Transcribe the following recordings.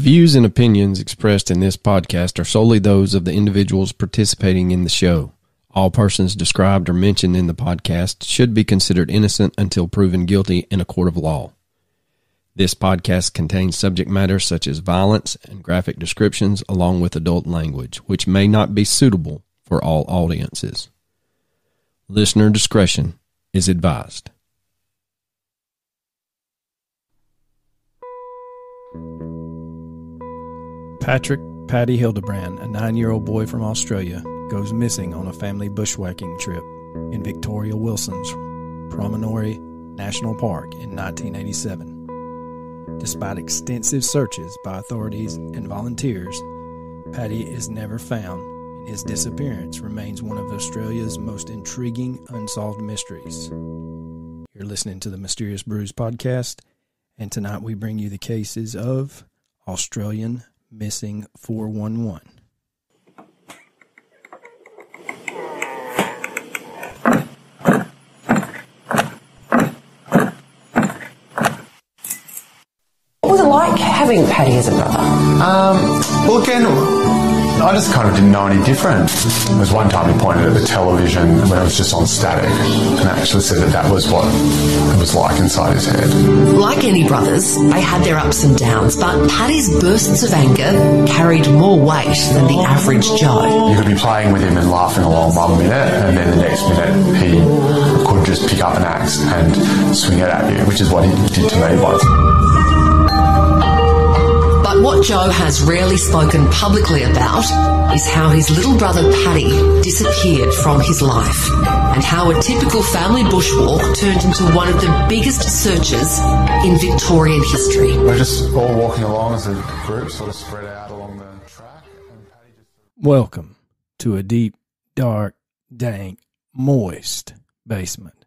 views and opinions expressed in this podcast are solely those of the individuals participating in the show. All persons described or mentioned in the podcast should be considered innocent until proven guilty in a court of law. This podcast contains subject matter such as violence and graphic descriptions along with adult language, which may not be suitable for all audiences. Listener discretion is advised. Patrick Paddy Hildebrand, a 9-year-old boy from Australia, goes missing on a family bushwhacking trip in Victoria Wilson's Promontory National Park in 1987. Despite extensive searches by authorities and volunteers, Paddy is never found, and his disappearance remains one of Australia's most intriguing unsolved mysteries. You're listening to the Mysterious Brews podcast, and tonight we bring you the cases of Australian Missing 411. What was it like having Paddy as a brother? Well, again, I just kind of didn't know any different. There was one time he pointed at the television when it was just on static and actually said that was what it was like inside his head. Like any brothers, they had their ups and downs, but Paddy's bursts of anger carried more weight than the average Joe. You could be playing with him and laughing along 1 minute, and then the next minute he could just pick up an axe and swing it at you, which is what he did to me once. But what Joe has rarely spoken publicly about is how his little brother Paddy disappeared from his life and how a typical family bushwalk turned into one of the biggest searches in Victorian history. We're just all walking along as a group, sort of spread out along the track. And Paddy just... Welcome to a deep, dark, dank, moist basement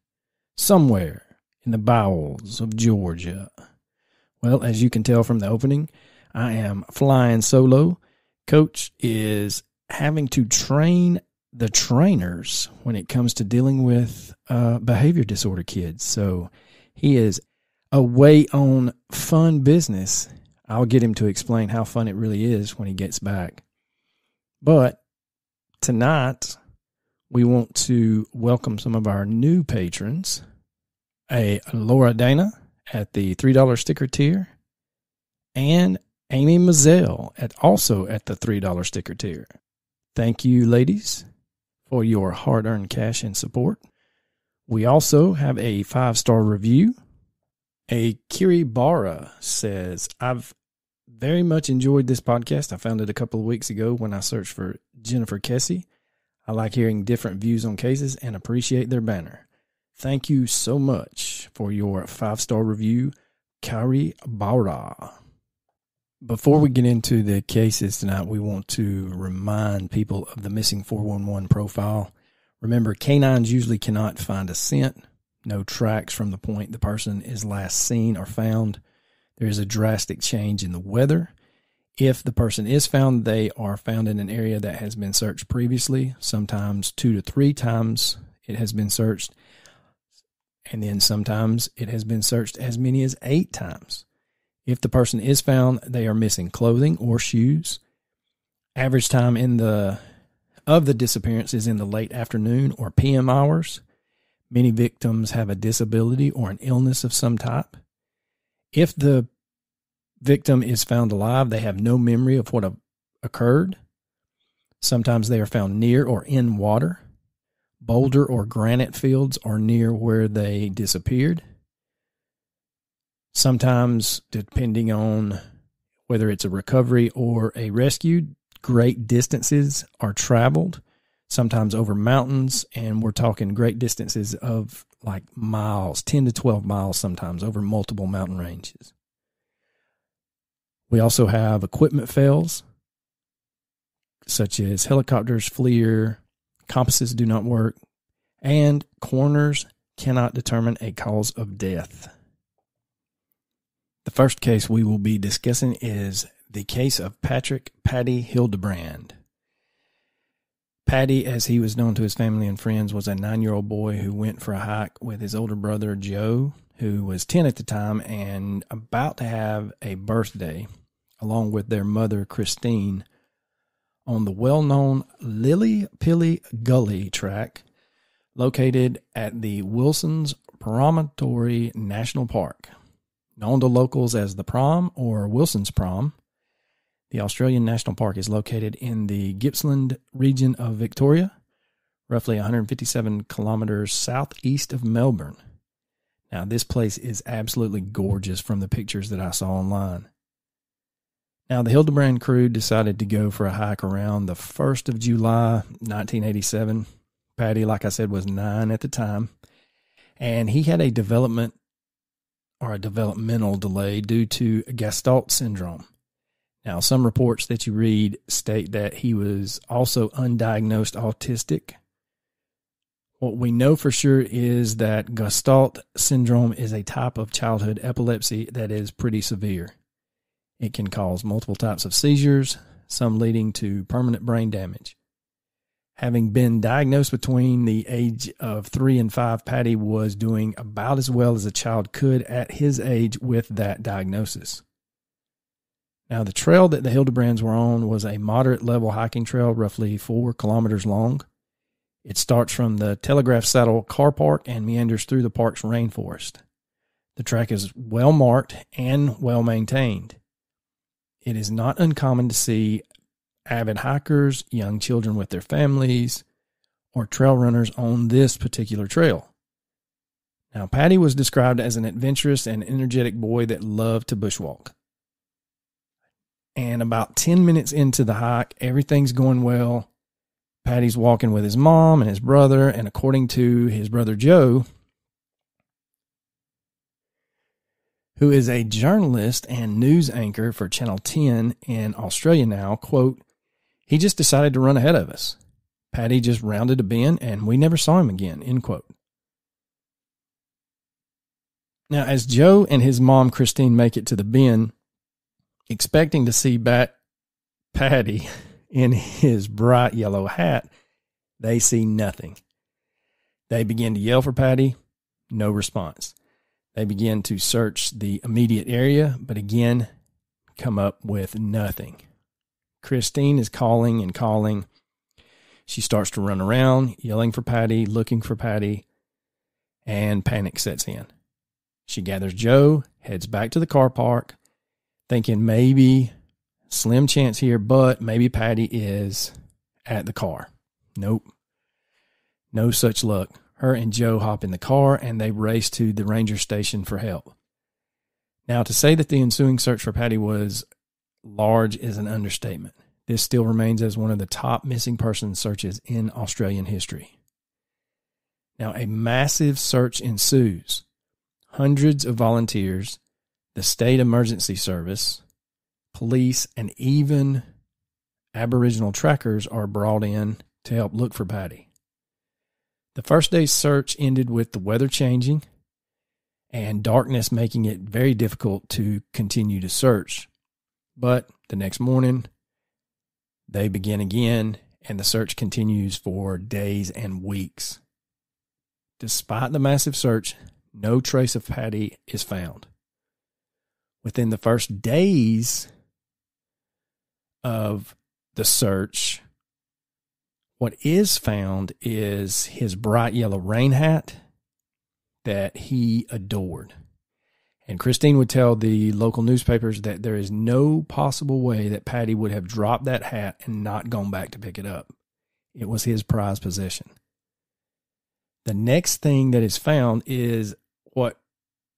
somewhere in the bowels of Georgia. Well, as you can tell from the opening, I am flying solo. Coach is having to train the trainers when it comes to dealing with behavior disorder kids. So he is away on fun business. I'll get him to explain how fun it really is when he gets back. But tonight, we want to welcome some of our new patrons. A Laura Dana at the $3 sticker tier, and Amy Mazzell also at the $3 sticker tier. Thank you, ladies, for your hard-earned cash and support. We also have a 5-star review. A Kiribara says, I've very much enjoyed this podcast. I found it a couple of weeks ago when I searched for Jennifer Kessie. I like hearing different views on cases and appreciate their banner. Thank you so much for your 5-star review, Kiribara. Before we get into the cases tonight, we want to remind people of the Missing 411 profile. Remember, canines usually cannot find a scent, no tracks from the point the person is last seen or found. There is a drastic change in the weather. If the person is found, they are found in an area that has been searched previously. Sometimes 2 to 3 times it has been searched, and then sometimes it has been searched as many as 8 times. If the person is found, they are missing clothing or shoes. Average time of the disappearance is in the late afternoon or PM hours. Many victims have a disability or an illness of some type. If the victim is found alive, they have no memory of what occurred. Sometimes they are found near or in water. Boulder or granite fields are near where they disappeared. Sometimes, depending on whether it's a recovery or a rescue, great distances are traveled, sometimes over mountains, and we're talking great distances of like miles, 10 to 12 miles sometimes, over multiple mountain ranges. We also have equipment fails, such as helicopters, FLIR, compasses do not work, and coroners cannot determine a cause of death. The first case we will be discussing is the case of Patrick Paddy Hildebrand. Paddy, as he was known to his family and friends, was a 9-year-old boy who went for a hike with his older brother, Joe, who was 10 at the time and about to have a birthday along with their mother, Christine, on the well-known Lily Pilly Gully track located at the Wilson's Promontory National Park. Known to locals as the Prom or Wilson's Prom, the Australian National Park is located in the Gippsland region of Victoria, roughly 157 kilometers southeast of Melbourne. Now, this place is absolutely gorgeous from the pictures that I saw online. Now, the Hildebrand crew decided to go for a hike around the 1st of July, 1987. Patty, like I said, was 9 at the time, and he had a developmental delay due to Gestalt syndrome. Now, some reports that you read state that he was also undiagnosed autistic. What we know for sure is that Gestalt syndrome is a type of childhood epilepsy that is pretty severe. It can cause multiple types of seizures, some leading to permanent brain damage. Having been diagnosed between the age of 3 and 5, Patty was doing about as well as a child could at his age with that diagnosis. Now, the trail that the Hildebrands were on was a moderate level hiking trail, roughly 4 kilometers long. It starts from the Telegraph Saddle Car Park and meanders through the park's rainforest. The track is well marked and well maintained. It is not uncommon to see avid hikers, young children with their families, or trail runners on this particular trail. Now, Patty was described as an adventurous and energetic boy that loved to bushwalk. And about 10 minutes into the hike, everything's going well. Patty's walking with his mom and his brother, and according to his brother Joe, who is a journalist and news anchor for Channel 10 in Australia now, quote, "He just decided to run ahead of us. Patty just rounded a bend and we never saw him again," end quote. Now, as Joe and his mom, Christine, make it to the bend, expecting to see Patty in his bright yellow hat, they see nothing. They begin to yell for Patty, no response. They begin to search the immediate area, but again, come up with nothing. Christine is calling and calling. She starts to run around, yelling for Patty, looking for Patty, and panic sets in. She gathers Joe, heads back to the car park, thinking maybe slim chance here, but maybe Patty is at the car. Nope. No such luck. Her and Joe hop in the car and they race to the ranger station for help. Now, to say that the ensuing search for Patty was large is an understatement. This still remains as one of the top missing persons searches in Australian history. Now, a massive search ensues. Hundreds of volunteers, the state emergency service, police, and even Aboriginal trackers are brought in to help look for Patty. The first day's search ended with the weather changing and darkness making it very difficult to continue to search. But the next morning, they begin again, and the search continues for days and weeks. Despite the massive search, no trace of Patty is found. Within the first days of the search, what is found is his bright yellow rain hat that he adored. And Christine would tell the local newspapers that there is no possible way that Patty would have dropped that hat and not gone back to pick it up. It was his prized possession. The next thing that is found is what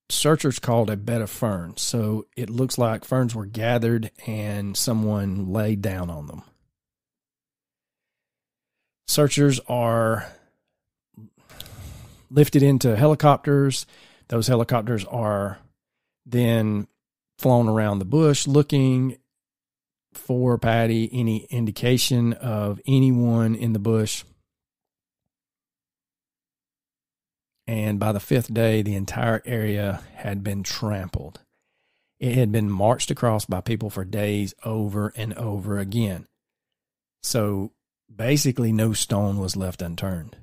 searchers called a bed of ferns. So it looks like ferns were gathered and someone laid down on them. Searchers are lifted into helicopters. Those helicopters are then flown around the bush looking for Patty, any indication of anyone in the bush. And by the 5th day, the entire area had been trampled. It had been marched across by people for days over and over again. So basically, no stone was left unturned.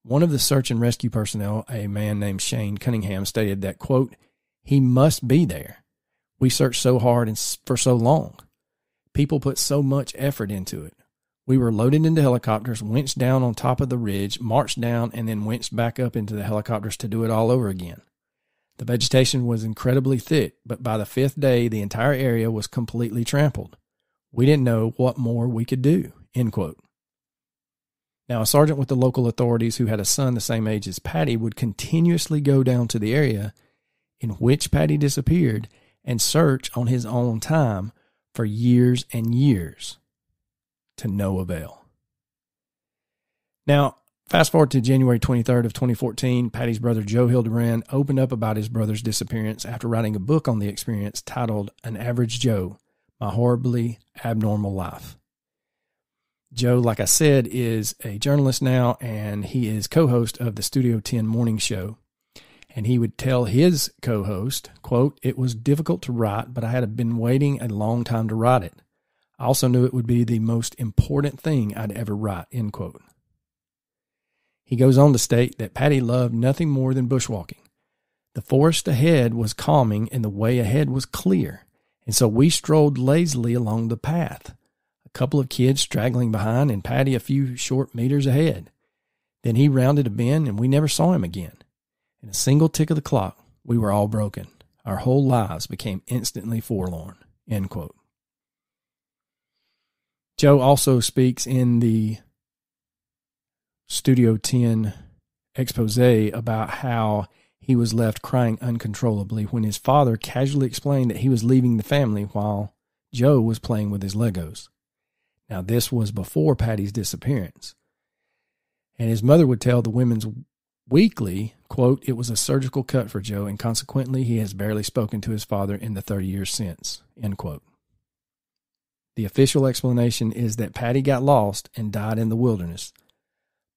One of the search and rescue personnel, a man named Shane Cunningham, stated that, quote, "He must be there. We searched so hard and for so long. People put so much effort into it. We were loaded into helicopters, winched down on top of the ridge, marched down, and then winched back up into the helicopters to do it all over again. The vegetation was incredibly thick, but by the 5th day, the entire area was completely trampled. We didn't know what more we could do." End quote. Now, a sergeant with the local authorities who had a son the same age as Patty would continuously go down to the area in which Patty disappeared and search on his own time for years and years, to no avail. Now, fast forward to January 23rd of 2014, Patty's brother Joe Hildebrand opened up about his brother's disappearance after writing a book on the experience titled An Average Joe, My Horribly Abnormal Life. Joe, like I said, is a journalist now, and he is co-host of the Studio 10 morning show. And he would tell his co-host, quote, "It was difficult to write, but I had been waiting a long time to write it. I also knew it would be the most important thing I'd ever write," end quote. He goes on to state that Patty loved nothing more than bushwalking. The forest ahead was calming and the way ahead was clear, and so we strolled lazily along the path, a couple of kids straggling behind and Patty a few short meters ahead. Then he rounded a bend and we never saw him again. In a single tick of the clock, we were all broken. Our whole lives became instantly forlorn, end quote. Joe also speaks in the Studio 10 expose about how he was left crying uncontrollably when his father casually explained that he was leaving the family while Joe was playing with his Legos. Now, this was before Patty's disappearance. And his mother would tell the Women's Weekly, quote, "It was a surgical cut for Joe, and consequently he has barely spoken to his father in the 30 years since," end quote. The official explanation is that Patty got lost and died in the wilderness,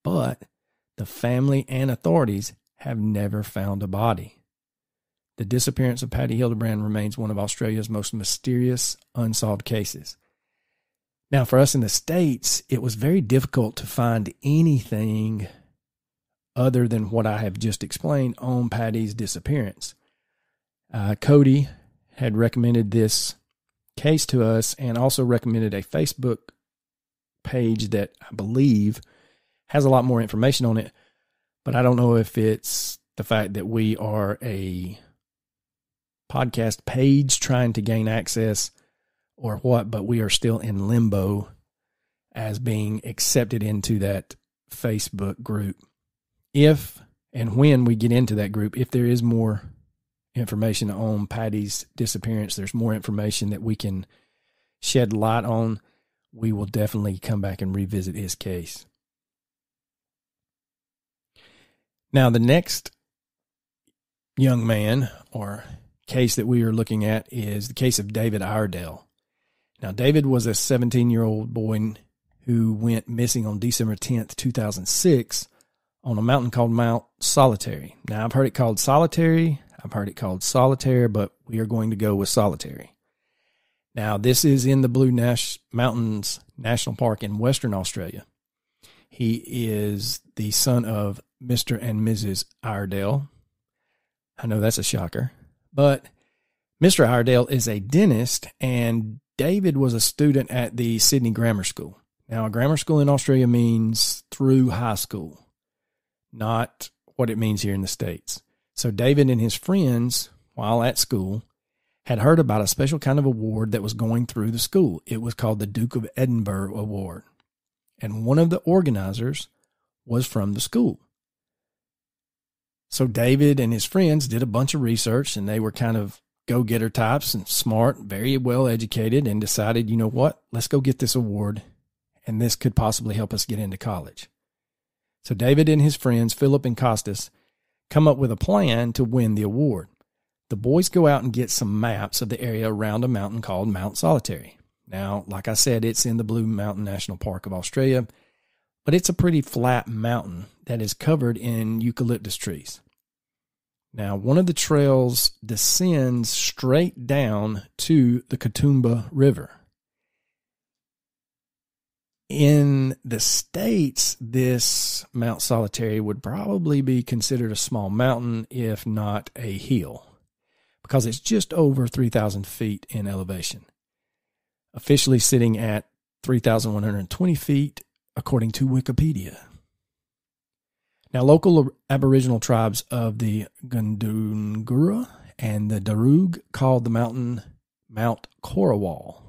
but the family and authorities have never found a body. The disappearance of Patty Hildebrand remains one of Australia's most mysterious unsolved cases. Now, for us in the States, it was very difficult to find anything other than what I have just explained on Patty's disappearance. Cody had recommended this case to us and also recommended a Facebook page that I believe has a lot more information on it, but I don't know if it's the fact that we are a podcast page trying to gain access or what, but we are still in limbo as being accepted into that Facebook group. If and when we get into that group, if there is more information on Patty's disappearance, there's more information that we can shed light on, we will definitely come back and revisit his case. Now, the next young man or case that we are looking at is the case of David Iredale. Now, David was a 17-year-old boy who went missing on December 10th, 2006 on a mountain called Mount Solitary. Now, I've heard it called Solitary, I've heard it called Solitaire, but we are going to go with Solitary. Now, this is in the Blue Mountains National Park in Western Australia. He is the son of Mr. and Mrs. Iredale. I know that's a shocker, but Mr. Iredale is a dentist, and David was a student at the Sydney Grammar School. Now, a grammar school in Australia means through high school, not what it means here in the States. So David and his friends, while at school, had heard about a special kind of award that was going through the school. It was called the Duke of Edinburgh Award. And one of the organizers was from the school. So David and his friends did a bunch of research, and they were kind of go-getter types and smart, very well educated, and decided, you know what, let's go get this award, and this could possibly help us get into college. So David and his friends, Philip and Costas, come up with a plan to win the award. The boys go out and get some maps of the area around a mountain called Mount Solitary. Now, like I said, it's in the Blue Mountain National Park of Australia, but it's a pretty flat mountain that is covered in eucalyptus trees. Now, one of the trails descends straight down to the Katoomba River. In the States, this Mount Solitary would probably be considered a small mountain, if not a hill, because it's just over 3,000 feet in elevation, officially sitting at 3,120 feet, according to Wikipedia. Now, local Aboriginal tribes of the Gundungurra and the Darug called the mountain Mount Corawal.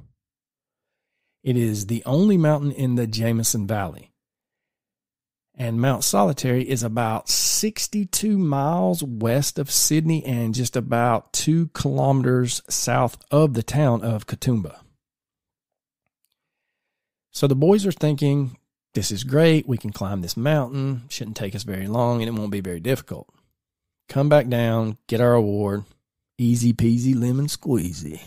It is the only mountain in the Jameson Valley. And Mount Solitary is about 62 miles west of Sydney and just about 2 kilometers south of the town of Katoomba. So the boys are thinking, this is great, we can climb this mountain, shouldn't take us very long, and it won't be very difficult. Come back down, get our award, easy peasy lemon squeezy.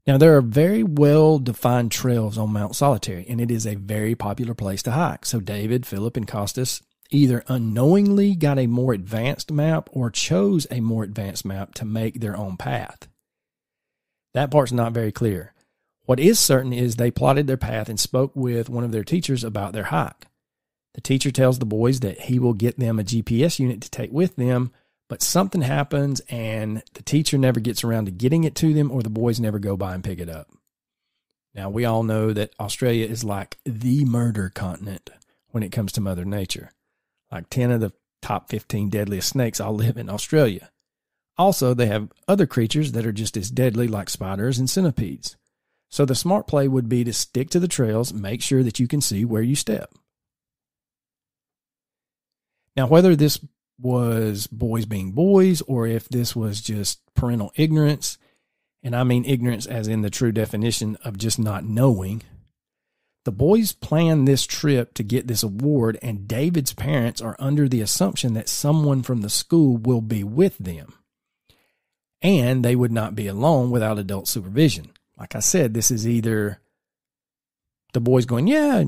Now, there are very well-defined trails on Mount Solitary, and it is a very popular place to hike. So David, Philip, and Costas either unknowingly got a more advanced map or chose a more advanced map to make their own path. That part's not very clear. What is certain is they plotted their path and spoke with one of their teachers about their hike. The teacher tells the boys that he will get them a GPS unit to take with them, but something happens and the teacher never gets around to getting it to them, or the boys never go by and pick it up. Now, we all know that Australia is like the murder continent when it comes to Mother Nature. Like 10 of the top 15 deadliest snakes all live in Australia. Also, they have other creatures that are just as deadly, like spiders and centipedes. So the smart play would be to stick to the trails, make sure that you can see where you step. Now, whether this was boys being boys or if this was just parental ignorance, and I mean ignorance as in the true definition of just not knowing, the boys planned this trip to get this award, and David's parents are under the assumption that someone from the school will be with them, and they would not be alone without adult supervision. Like I said, this is either the boys going, yeah,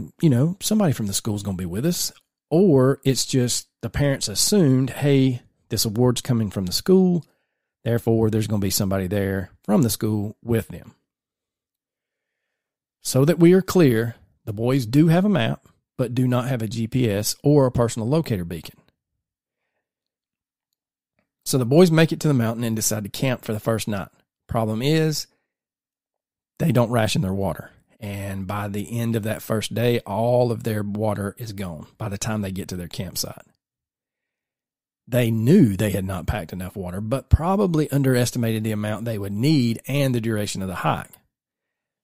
somebody from the school is going to be with us, or it's just the parents assumed, hey, this award's coming from the school, therefore there's going to be somebody there from the school with them. So that we are clear, the boys do have a map, but do not have a GPS or a personal locator beacon. So the boys make it to the mountain and decide to camp for the first night. Problem is, they don't ration their water. And by the end of that first day, all of their water is gone by the time they get to their campsite. They knew they had not packed enough water, but probably underestimated the amount they would need and the duration of the hike.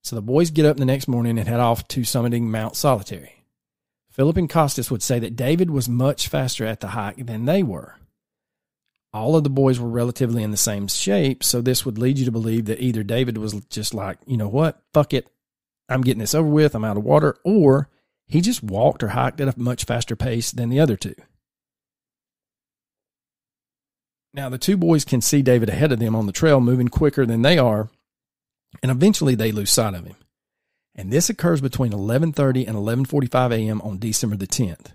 So the boys get up the next morning and head off to summiting Mount Solitary. Philip and Costas would say that David was much faster at the hike than they were. All of the boys were relatively in the same shape, so this would lead you to believe that either David was just like, you know what, fuck it, I'm getting this over with, I'm out of water, or he just walked or hiked at a much faster pace than the other two. Now, the two boys can see David ahead of them on the trail moving quicker than they are, and eventually they lose sight of him. And this occurs between 11:30 and 11:45 a.m. on December the 10th.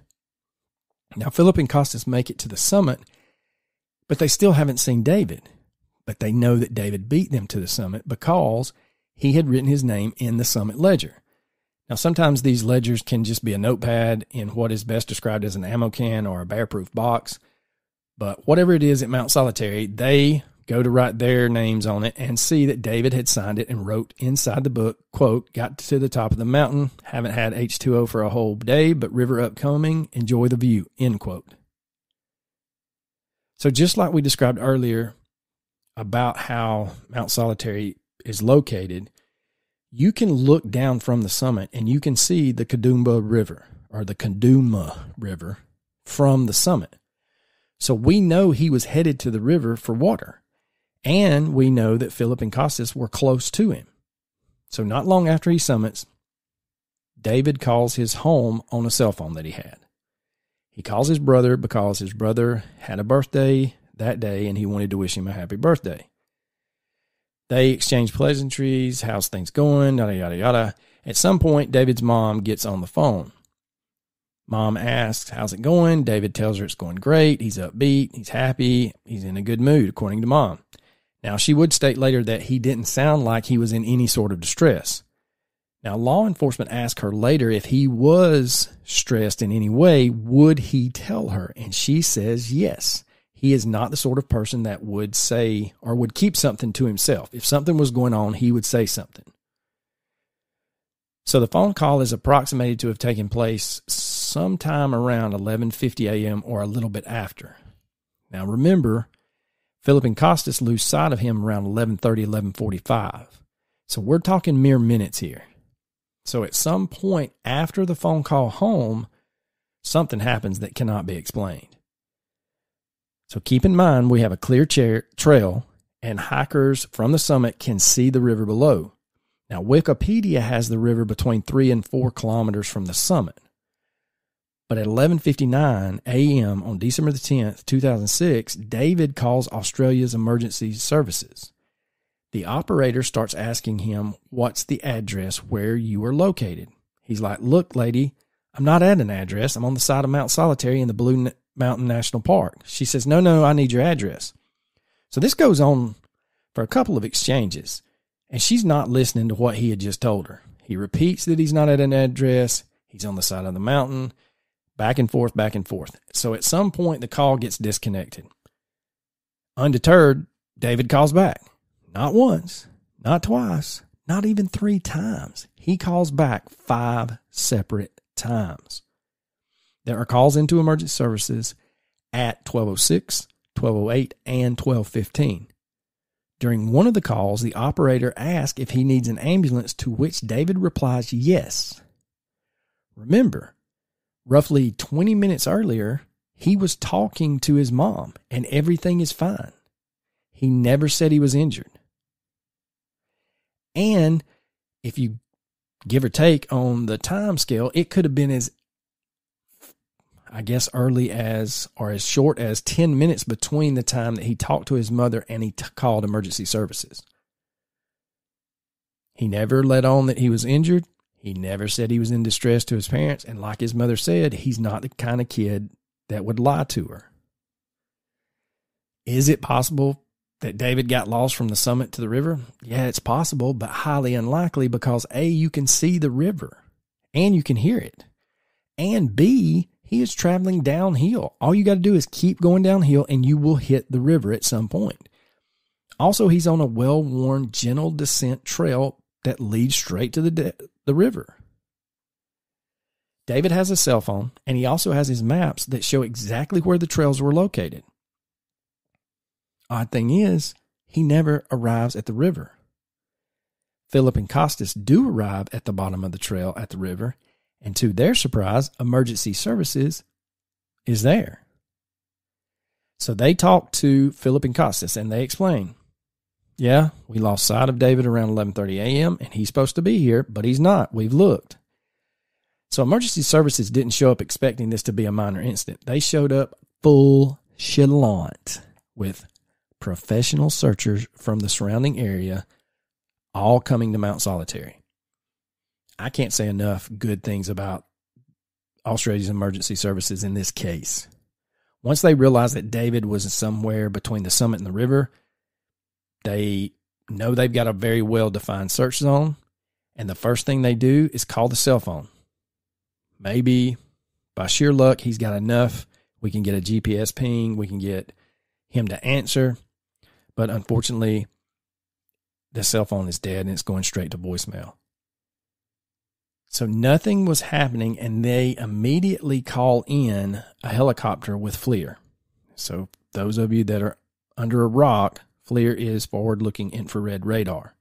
Now, Philip and Costas make it to the summit, but they still haven't seen David. But they know that David beat them to the summit because he had written his name in the summit ledger. Now, sometimes these ledgers can just be a notepad in what is best described as an ammo can or a bear-proof box. But whatever it is at Mount Solitary, they go to write their names on it and see that David had signed it and wrote inside the book, quote, got to the top of the mountain, haven't had H2O for a whole day, but river upcoming, enjoy the view, end quote. So just like we described earlier about how Mount Solitary is located, you can look down from the summit and you can see the Katoomba River or the Katoomba River from the summit. So we know he was headed to the river for water, and we know that Philip and Costas were close to him. So not long after he summits, David calls his home on a cell phone that he had. He calls his brother because his brother had a birthday that day and he wanted to wish him a happy birthday. They exchange pleasantries, how's things going, yada, yada, yada. At some point, David's mom gets on the phone. Mom asks, how's it going? David tells her it's going great. He's upbeat. He's happy. He's in a good mood, according to Mom. Now, she would state later that he didn't sound like he was in any sort of distress. Now, law enforcement asked her later if he was stressed in any way, would he tell her? And she says yes. He is not the sort of person that would say or would keep something to himself. If something was going on, he would say something. So the phone call is approximated to have taken place sometime around 11:50 a.m. or a little bit after. Now remember, Philip and Costas lose sight of him around 11:30, 11:45. So we're talking mere minutes here. So at some point after the phone call home, something happens that cannot be explained. So keep in mind, we have a clear trail, and hikers from the summit can see the river below. Now, Wikipedia has the river between 3 and 4 kilometers from the summit. But at 11:59 a.m. on December the 10th, 2006, David calls Australia's emergency services. The operator starts asking him, what's the address where you are located? He's like, look, lady, I'm not at an address. I'm on the side of Mount Solitary in the Blue Mountain National Park. She says, no, I need your address. So this goes on for a couple of exchanges, and she's not listening to what he had just told her. He repeats that he's not at an address. He's on the side of the mountain, back and forth, back and forth. So at some point, the call gets disconnected. Undeterred, David calls back. Not once, not twice, not even 3 times. He calls back 5 separate times. There are calls into emergency services at 12:06, 12:08, and 12:15. During one of the calls, the operator asks if he needs an ambulance, to which David replies yes. Remember, roughly 20 minutes earlier, he was talking to his mom, and everything is fine. He never said he was injured. And if you give or take on the time scale, it could have been as, I guess, early as or as short as 10 minutes between the time that he talked to his mother and he called emergency services. He never let on that he was injured. He never said he was in distress to his parents. And like his mother said, he's not the kind of kid that would lie to her. Is it possible that David got lost from the summit to the river? Yeah, it's possible, but highly unlikely because A, you can see the river and you can hear it. And B, he is traveling downhill. All you got to do is keep going downhill and you will hit the river at some point. Also, he's on a well-worn, gentle descent trail that leads straight to the river. David has a cell phone, and he also has his maps that show exactly where the trails were located. Odd thing is, he never arrives at the river. Philip and Costas do arrive at the bottom of the trail at the river, and to their surprise, emergency services is there. So they talk to Philip and Costas, and they explain, yeah, we lost sight of David around 11:30 a.m., and he's supposed to be here, but he's not. We've looked. So emergency services didn't show up expecting this to be a minor incident. They showed up full chalant with professional searchers from the surrounding area, all coming to Mount Solitary. I can't say enough good things about Australia's emergency services in this case. Once they realized that David was somewhere between the summit and the river, they know they've got a very well-defined search zone, and the first thing they do is call the cell phone. Maybe by sheer luck, he's got enough. We can get a GPS ping. We can get him to answer. But unfortunately, the cell phone is dead and it's going straight to voicemail. So nothing was happening, and they immediately call in a helicopter with FLIR. So those of you that are under a rock, FLIR is forward-looking infrared radar.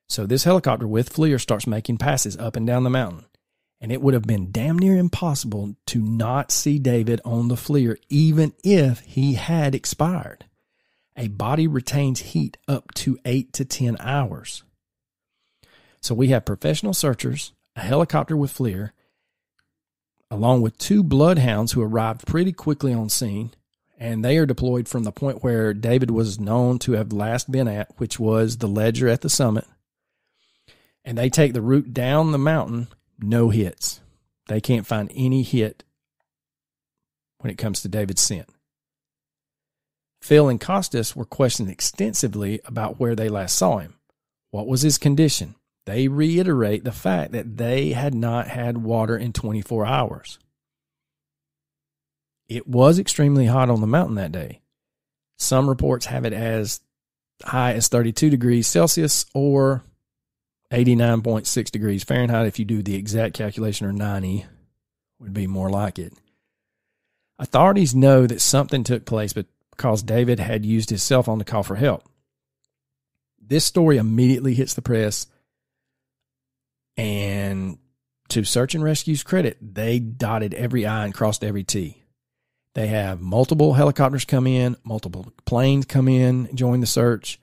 So this helicopter with FLIR starts making passes up and down the mountain. And it would have been damn near impossible to not see David on the FLIR even if he had expired. A body retains heat up to 8 to 10 hours. So we have professional searchers, a helicopter with FLIR, along with 2 bloodhounds who arrived pretty quickly on scene, and they are deployed from the point where David was known to have last been at, which was the ledger at the summit. And they take the route down the mountain, no hits. They can't find any hit when it comes to David's scent. Phil and Costas were questioned extensively about where they last saw him. What was his condition? They reiterate the fact that they had not had water in 24 hours. It was extremely hot on the mountain that day. Some reports have it as high as 32 degrees Celsius or 89.6 degrees Fahrenheit. If you do the exact calculation, or 90 would be more like it. Authorities know that something took place because David had used his cell phone to call for help. This story immediately hits the press, and to Search and Rescue's credit, they dotted every I and crossed every T. They have multiple helicopters come in, multiple planes come in, join the search.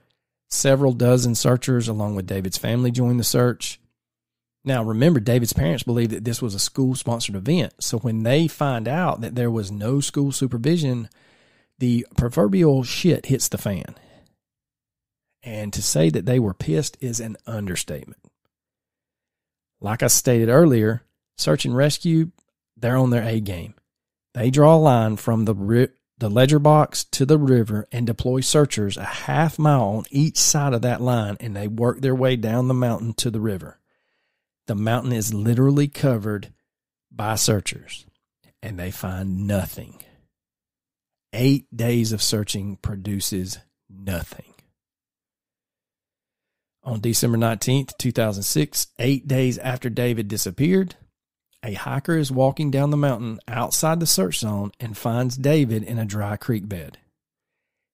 Several dozen searchers along with David's family join the search. Now, remember, David's parents believed that this was a school-sponsored event. So when they find out that there was no school supervision, the proverbial shit hits the fan. And to say that they were pissed is an understatement. Like I stated earlier, Search and Rescue, they're on their A game. They draw a line from the ledger box to the river and deploy searchers a half mile on each side of that line, and they work their way down the mountain to the river. The mountain is literally covered by searchers, and they find nothing. 8 days of searching produces nothing. On December 19th, 2006, 8 days after David disappeared, a hiker is walking down the mountain outside the search zone and finds David in a dry creek bed.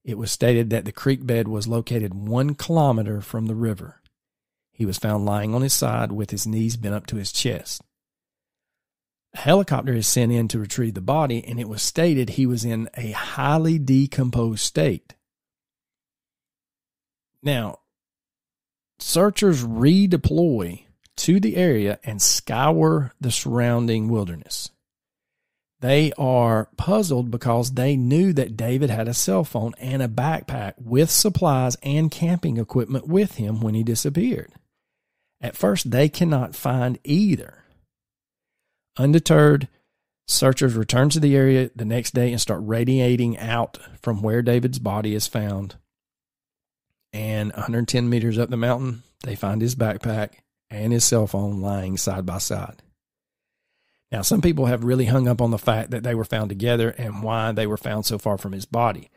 It was stated that the creek bed was located 1 kilometer from the river. He was found lying on his side with his knees bent up to his chest. A helicopter is sent in to retrieve the body, and it was stated he was in a highly decomposed state. Now, searchers redeploy to the area and scour the surrounding wilderness. They are puzzled because they knew that David had a cell phone and a backpack with supplies and camping equipment with him when he disappeared. At first, they cannot find either. Undeterred, searchers return to the area the next day and start radiating out from where David's body is found. And 110 meters up the mountain, they find his backpack and his cell phone lying side by side. Now, some people have really hung up on the fact that they were found together and why they were found so far from his body.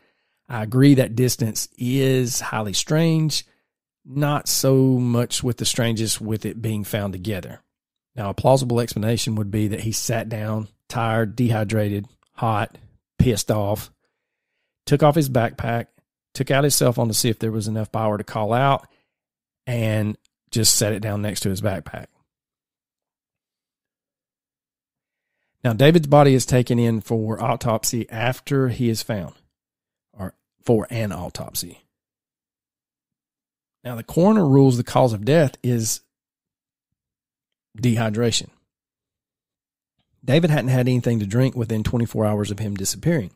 I agree that distance is highly strange, not so much with the strangest with it being found together. Now, a plausible explanation would be that he sat down, tired, dehydrated, hot, pissed off, took off his backpack, took out his cell phone to see if there was enough power to call out, and just set it down next to his backpack. Now, David's body is taken in for autopsy after he is found, or for an autopsy. Now, the coroner rules the cause of death is dehydration. David hadn't had anything to drink within 24 hours of him disappearing.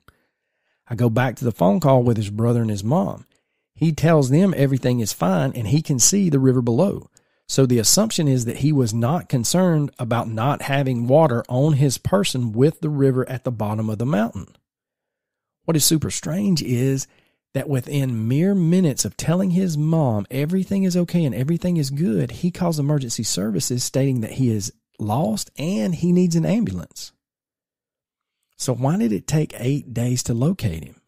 I go back to the phone call with his brother and his mom. He tells them everything is fine and he can see the river below. So the assumption is that he was not concerned about not having water on his person with the river at the bottom of the mountain. What is super strange is that within mere minutes of telling his mom everything is okay and everything is good, he calls emergency services stating that he is lost and he needs an ambulance. So why did it take 8 days to locate him?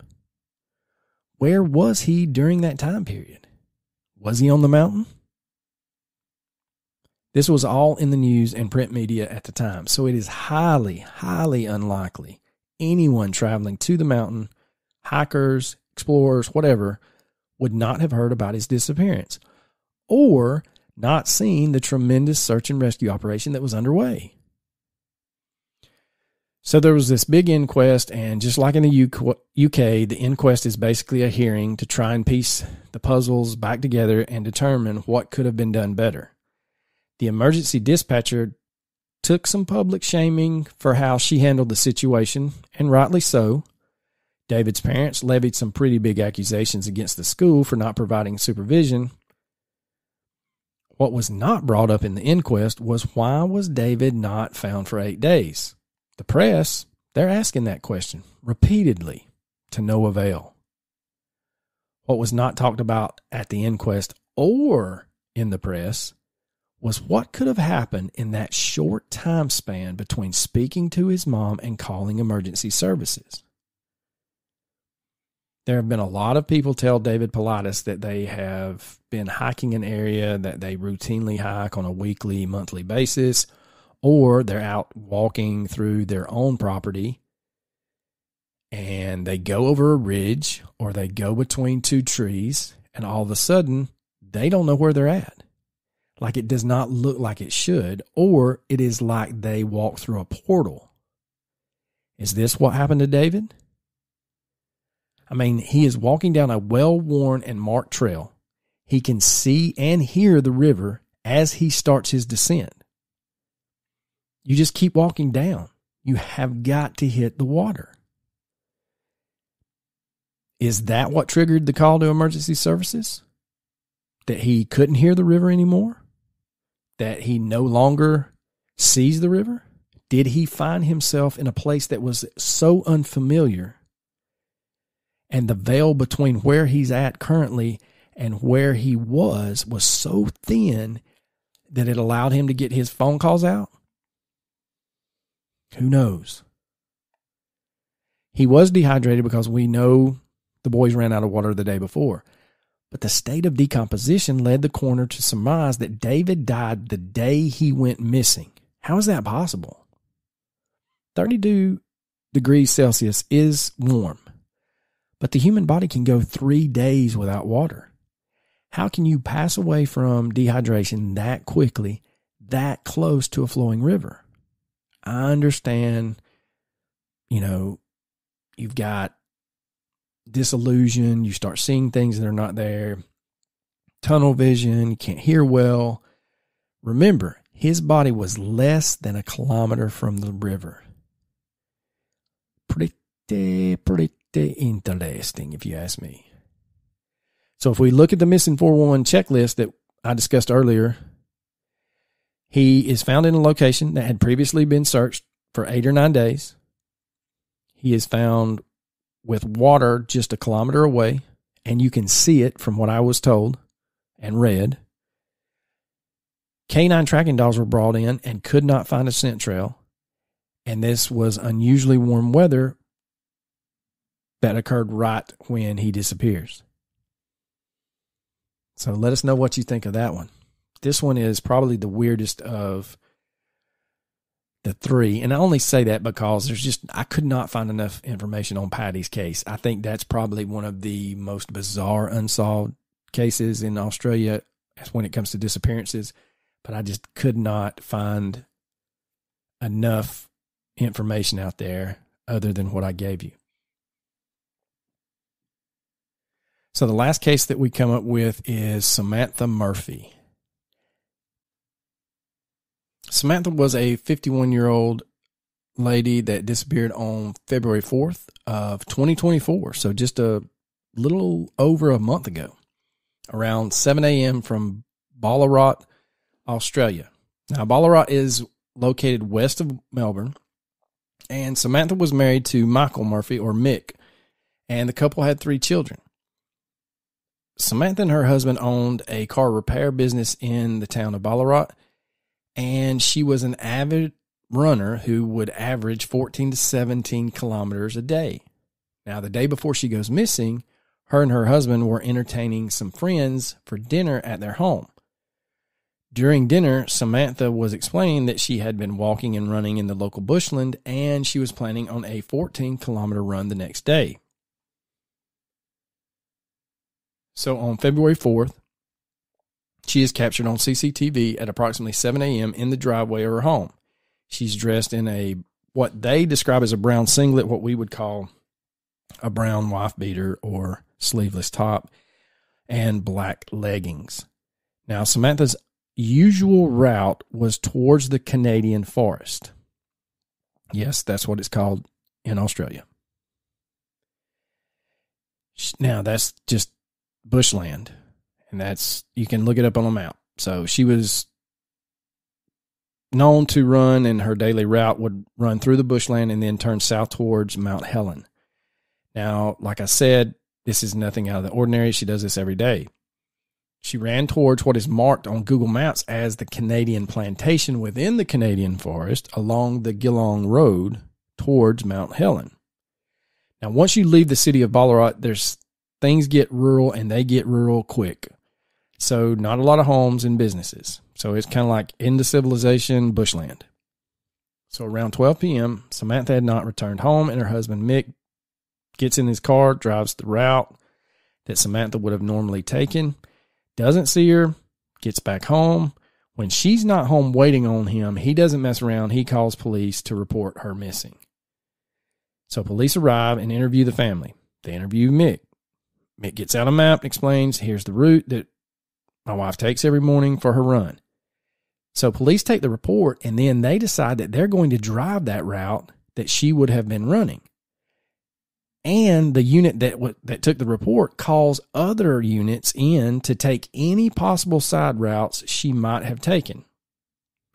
Where was he during that time period? Was he on the mountain? This was all in the news and print media at the time, so it is highly, highly unlikely anyone traveling to the mountain, hikers, explorers, whatever, would not have heard about his disappearance or not seen the tremendous search and rescue operation that was underway. So there was this big inquest, and just like in the UK, the inquest is basically a hearing to try and piece the puzzles back together and determine what could have been done better. The emergency dispatcher took some public shaming for how she handled the situation, and rightly so. David's parents levied some pretty big accusations against the school for not providing supervision. What was not brought up in the inquest was why was David not found for 8 days? The press, they're asking that question repeatedly to no avail. What was not talked about at the inquest or in the press was what could have happened in that short time span between speaking to his mom and calling emergency services. There have been a lot of people tell David Pilatus that they have been hiking an area that they routinely hike on a weekly, monthly basis, or they're out walking through their own property and they go over a ridge or they go between two trees and all of a sudden they don't know where they're at. Like it does not look like it should, or it is like they walk through a portal. Is this what happened to David? I mean, he is walking down a well-worn and marked trail. He can see and hear the river as he starts his descent. You just keep walking down. You have got to hit the water. Is that what triggered the call to emergency services? That he couldn't hear the river anymore? That he no longer sees the river? Did he find himself in a place that was so unfamiliar, and the veil between where he's at currently and where he was so thin that it allowed him to get his phone calls out? Who knows? He was dehydrated because we know the boys ran out of water the day before. But the state of decomposition led the coroner to surmise that David died the day he went missing. How is that possible? 32 degrees Celsius is warm, but the human body can go 3 days without water. How can you pass away from dehydration that quickly, that close to a flowing river? I understand, you've got disillusion, you start seeing things that are not there, tunnel vision, you can't hear well. Remember, his body was less than a kilometer from the river. Pretty interesting, if you ask me. So if we look at the missing 411 checklist that I discussed earlier, he is found in a location that had previously been searched for 8 or 9 days. He is found with water just a kilometer away, and you can see it from what I was told and read. Canine tracking dogs were brought in and could not find a scent trail, and this was unusually warm weather that occurred right when he disappears. So let us know what you think of that one. This one is probably the weirdest of the three. And I only say that because I could not find enough information on Patty's case. I think that's probably one of the most bizarre unsolved cases in Australia when it comes to disappearances. But I just could not find enough information out there other than what I gave you. So the last case that we come up with is Samantha Murphy. Samantha was a 51-year-old lady that disappeared on February 4th of 2024. So just a little over a month ago, around 7 a.m. from Ballarat, Australia. Now, Ballarat is located west of Melbourne, and Samantha was married to Michael Murphy, or Mick, and the couple had 3 children. Samantha and her husband owned a car repair business in the town of Ballarat, and she was an avid runner who would average 14 to 17 kilometers a day. Now, the day before she goes missing, her and her husband were entertaining some friends for dinner at their home. During dinner, Samantha was explaining that she had been walking and running in the local bushland, and she was planning on a 14-kilometer run the next day. So on February 4th, she is captured on CCTV at approximately 7 a.m. in the driveway of her home. She's dressed in what they describe as a brown singlet, what we would call a brown wife beater or sleeveless top, and black leggings. Now, Samantha's usual route was towards the Canadian forest. Yes, that's what it's called in Australia. Now, that's just bushland, and you can look it up on a map. So she was known to run, and her daily route would run through the bushland and then turn south towards Mount Helen. Now, like I said, this is nothing out of the ordinary. She does this every day. She ran towards what is marked on Google Maps as the Canadian Plantation within the Canadian forest along the Geelong Road towards Mount Helen. Now, once you leave the city of Ballarat, there's things get rural, and they get rural quick. So not a lot of homes and businesses. So it's kind of like into civilization, bushland. So around 12 p.m., Samantha had not returned home, and her husband, Mick, gets in his car, drives the route that Samantha would have normally taken, doesn't see her, gets back home. When she's not home waiting on him, he doesn't mess around. He calls police to report her missing. So police arrive and interview the family. They interview Mick. Mick gets out a map and explains, here's the route that my wife takes every morning for her run. So police take the report, and then they decide that they're going to drive that route that she would have been running. And the unit that took the report calls other units in to take any possible side routes she might have taken.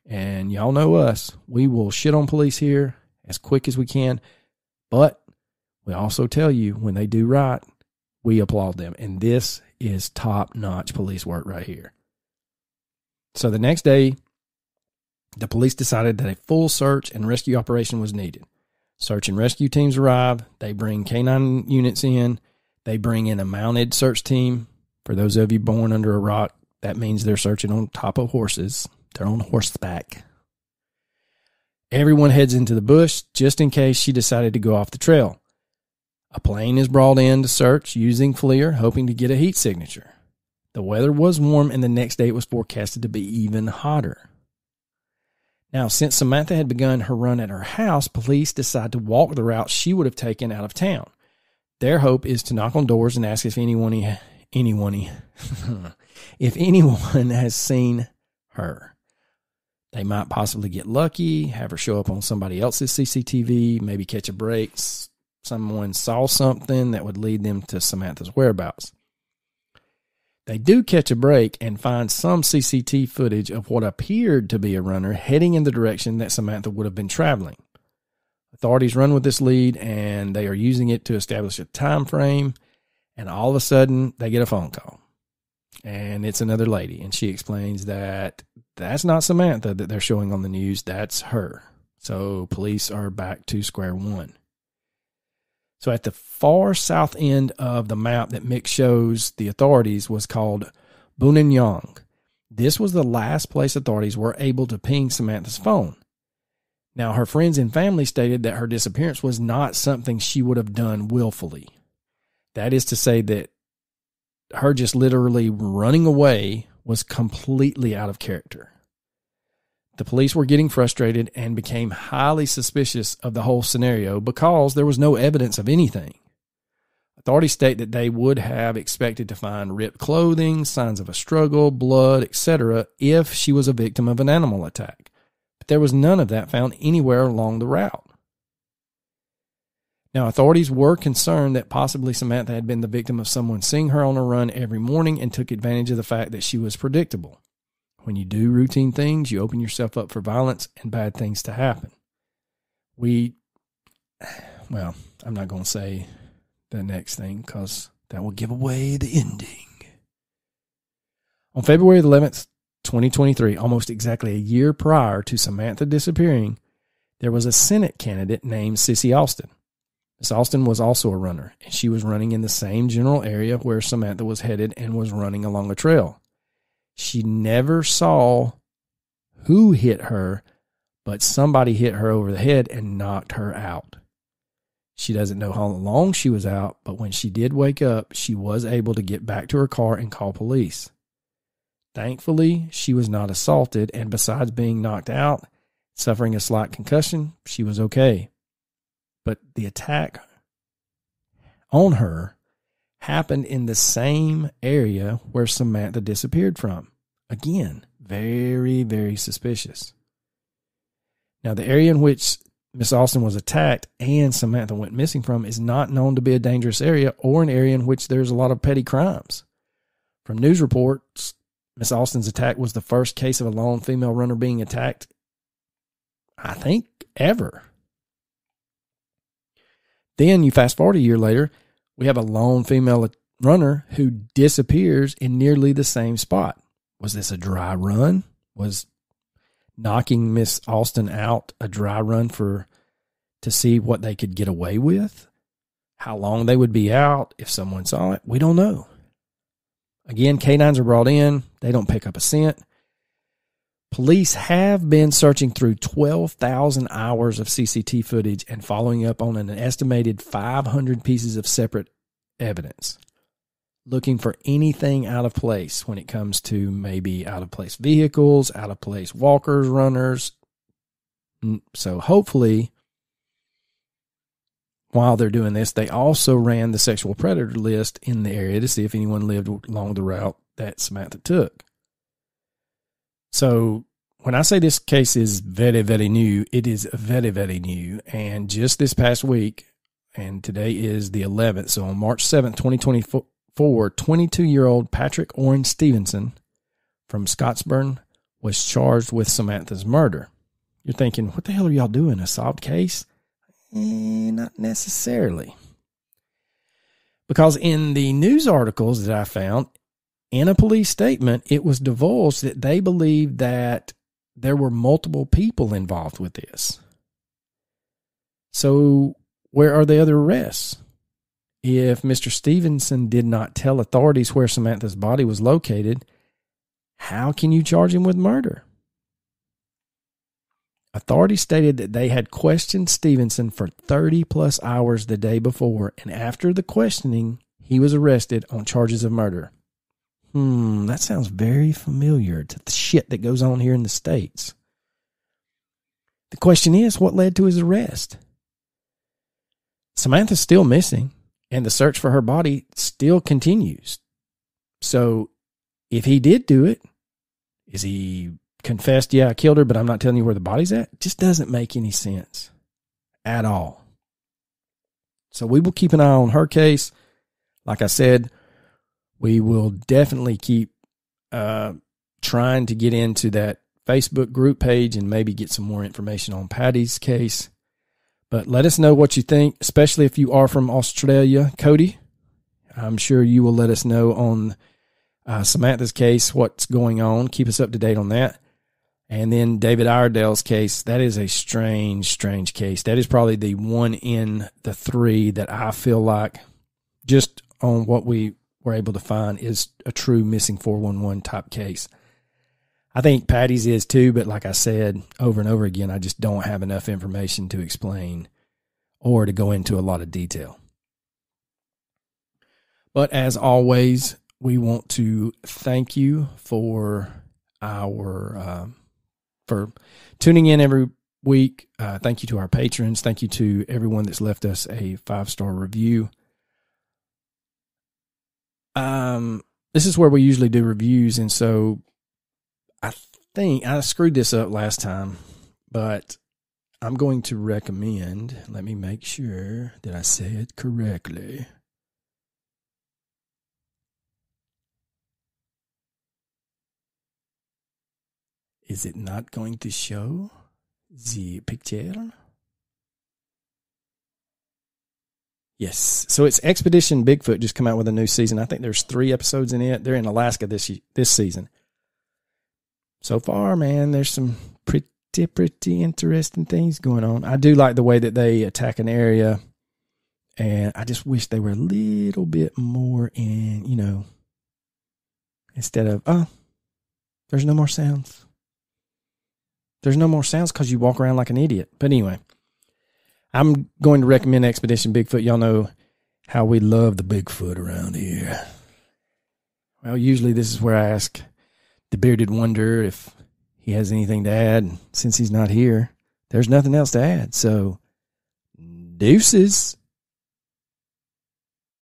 And y'all know us. We will shit on police here as quick as we can. But we also tell you when they do right, we applaud them. And this is top-notch police work right here. So the next day, the police decided that a full search and rescue operation was needed. Search and rescue teams arrive. They bring K-9 units in. They bring in a mounted search team. For those of you born under a rock, that means they're searching on top of horses. They're on horseback. Everyone heads into the bush just in case she decided to go off the trail. A plane is brought in to search using FLIR, hoping to get a heat signature. The weather was warm, and the next day it was forecasted to be even hotter. Now, since Samantha had begun her run at her house, police decide to walk the route she would have taken out of town. Their hope is to knock on doors and ask if anyone has seen her. They might possibly get lucky, have her show up on somebody else's CCTV, maybe catch a break. Someone saw something that would lead them to Samantha's whereabouts. They do catch a break and find some CCTV footage of what appeared to be a runner heading in the direction that Samantha would have been traveling. Authorities run with this lead, and they are using it to establish a time frame, and all of a sudden they get a phone call. And it's another lady, and she explains that that's not Samantha that they're showing on the news, that's her. So police are back to square one. So at the far south end of the map that Mick shows the authorities was called Buninyong. This was the last place authorities were able to ping Samantha's phone. Now, her friends and family stated that her disappearance was not something she would have done willfully. That is to say that her just literally running away was completely out of character. The police were getting frustrated and became highly suspicious of the whole scenario because there was no evidence of anything. Authorities state that they would have expected to find ripped clothing, signs of a struggle, blood, etc. if she was a victim of an animal attack. But there was none of that found anywhere along the route. Now, authorities were concerned that possibly Samantha had been the victim of someone seeing her on a run every morning and took advantage of the fact that she was predictable. When you do routine things, you open yourself up for violence and bad things to happen. I'm not going to say the next thing because that will give away the ending. On February 11th, 2023, almost exactly a year prior to Samantha disappearing, there was a Senate candidate named Sissy Austin. Miss Austin was also a runner, and she was running in the same general area where Samantha was headed and was running along a trail. She never saw who hit her, but somebody hit her over the head and knocked her out. She doesn't know how long she was out, but when she did wake up, she was able to get back to her car and call police. Thankfully, she was not assaulted, and besides being knocked out, suffering a slight concussion, she was okay. But the attack on her happened in the same area where Samantha disappeared from. Again, very, very suspicious. Now, the area in which Miss Austin was attacked and Samantha went missing from is not known to be a dangerous area or an area in which there's a lot of petty crimes. From news reports, Miss Austin's attack was the first case of a lone female runner being attacked, I think, ever. Then you fast forward a year later, we have a lone female runner who disappears in nearly the same spot. Was this a dry run? Was knocking Miss Austin out a dry run to see what they could get away with? How long they would be out if someone saw it, we don't know. Again, canines are brought in. They don't pick up a scent. Police have been searching through 12,000 hours of CCTV footage and following up on an estimated 500 pieces of separate evidence, looking for anything out of place when it comes to maybe out-of-place vehicles, out-of-place walkers, runners. So hopefully, while they're doing this, they also ran the sexual predator list in the area to see if anyone lived along the route that Samantha took. So when I say this case is very, very new, it is very, very new. And just this past week, and today is the 11th, so on March 7th, 2024, 22-year-old Patrick Orange Stevenson from Scottsburn was charged with Samantha's murder. You're thinking, what the hell are y'all doing, a solved case? Not necessarily. Because in the news articles that I found, in a police statement, it was divulged that they believed that there were multiple people involved with this. So where are the other arrests? If Mr. Stevenson did not tell authorities where Samantha's body was located, how can you charge him with murder? Authorities stated that they had questioned Stevenson for 30 plus hours the day before, and after the questioning, he was arrested on charges of murder. That sounds very familiar to the shit that goes on here in the States. The question is, what led to his arrest? Samantha's still missing, and the search for her body still continues. So, if he did do it, is he confessed, yeah, I killed her, but I'm not telling you where the body's at? It just doesn't make any sense at all. So we will keep an eye on her case. Like I said, we will definitely keep trying to get into that Facebook group page and maybe get some more information on Patty's case. But let us know what you think, especially if you are from Australia. Cody, I'm sure you will let us know on Samantha's case, what's going on. Keep us up to date on that. And then David Iredale's case, that is a strange, strange case. That is probably the one in the three that I feel like, just on what we were able to find, is a true missing 411 type case. I think Patty's is too, but like I said over and over again, I just don't have enough information to explain or to go into a lot of detail. But as always, we want to thank you for for tuning in every week. Thank you to our patrons. Thank you to everyone that's left us a 5-star review. This is where we usually do reviews, and so I think I screwed this up last time, but I'm going to recommend, let me make sure that I say it correctly. Is it not going to show the picture? Yes. So it's Expedition Bigfoot just come out with a new season. I think there's 3 episodes in it. They're in Alaska this season. So far, man, there's some pretty interesting things going on. I do like the way that they attack an area, and I just wish they were a little bit more in, instead of, there's no more sounds. There's no more sounds because you walk around like an idiot. But anyway, I'm going to recommend Expedition Bigfoot. Y'all know how we love the Bigfoot around here. Well, usually this is where I ask the Bearded Wonder if he has anything to add. Since he's not here, there's nothing else to add. So, deuces.